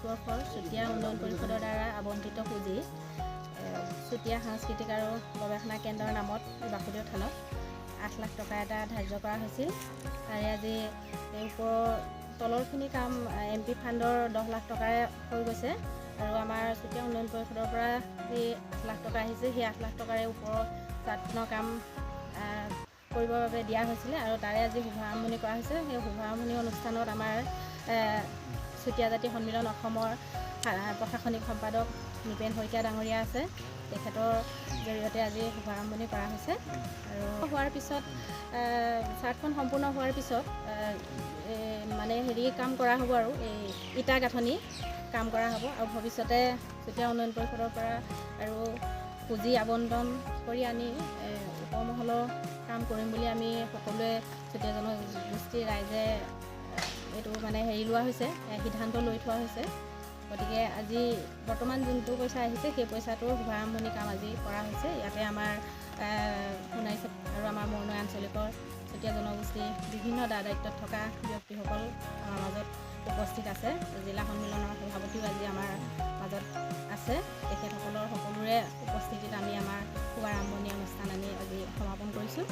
বৰ্ষৰ চুতীয়া উন্নয়ন পৰিষদৰ দ্বাৰা আবণ্টিত পুঁজি চুতীয়া সাংস্কৃতিক আৰু গৱেষণা কেন্দ্ৰৰ নামত বাসুদেৱ থানত 8 লাখ টকা এটা ধাৰ্য কৰা হৈছিল। তাৰে আজি এই তলৰখিনি কাম MP ফাণ্ডৰ 10 লাখ টকাৰে হৈ গৈছে আৰু আমাৰ চুতীয়া উন্নয়ন পৰিষদৰ পৰা যি 8 লাখ টকা আহিছে সেই 8 লাখ টকাৰে ওপৰৰ চাটনৰ কাম কৰিবৰ বাবে দিয়া হৈছিলে আৰু তাৰে আজি শুভাৰম্ভণি কৰা হৈছে। সেই শুভাৰম্ভণি অনুষ্ঠানত আমাৰ চুতীয়া জাতি সন্মিলন অসমৰ প্ৰশাসনিক সম্পাদক নিপেন শইকীয়া ডাঙৰীয়া আছে। তেখেতৰ জৰিয়তে আজি শুভাৰম্ভণি কৰা হৈছে আৰু হোৱাৰ পিছত চাৰ্টখন সম্পূৰ্ণ হোৱাৰ পিছত মানে কাম কৰা হ'ব আৰু এই ইটা গাঁথনি কাম কৰা হ'ব আৰু ভৱিষ্যতে চুতীয়া উন্নয়ন পৰিষদৰ পৰা আৰু পুঁজি আবণ্টন কৰি আনি ওপৰমহলৰ কাম কৰিম বুলি আমি সকলোৱে চুতীয়া জনগোষ্ঠীৰ ৰাইজে এইটো মানে লোৱা হৈছে, সিদ্ধান্ত লৈ থোৱা হৈছে। গতিকে আজি বৰ্তমান যোনটো পইচা আহিছে সেই পইচাটোৰ শুভাৰম্ভণি কাম আজি কৰা হৈছে। ইয়াতে আমাৰ সোণাৰী আৰু আমাৰ মৰণাই আঞ্চলিকৰ চুতীয়া জনগোষ্ঠীৰ বিভিন্ন দায়িত্বত থকা ব্যক্তিসকল আমাৰ মাজত উপস্থিত আছে। জিলা সন্মিলনৰ সভাপতিও আজি আমাৰ মাজত আছে। তেখেতসকলৰ সকলোৰে উপস্থিতিত আমি আমাৰ শুভাৰম্ভণি অনুষ্ঠান আমি আজি সমাপন কৰিছোঁ।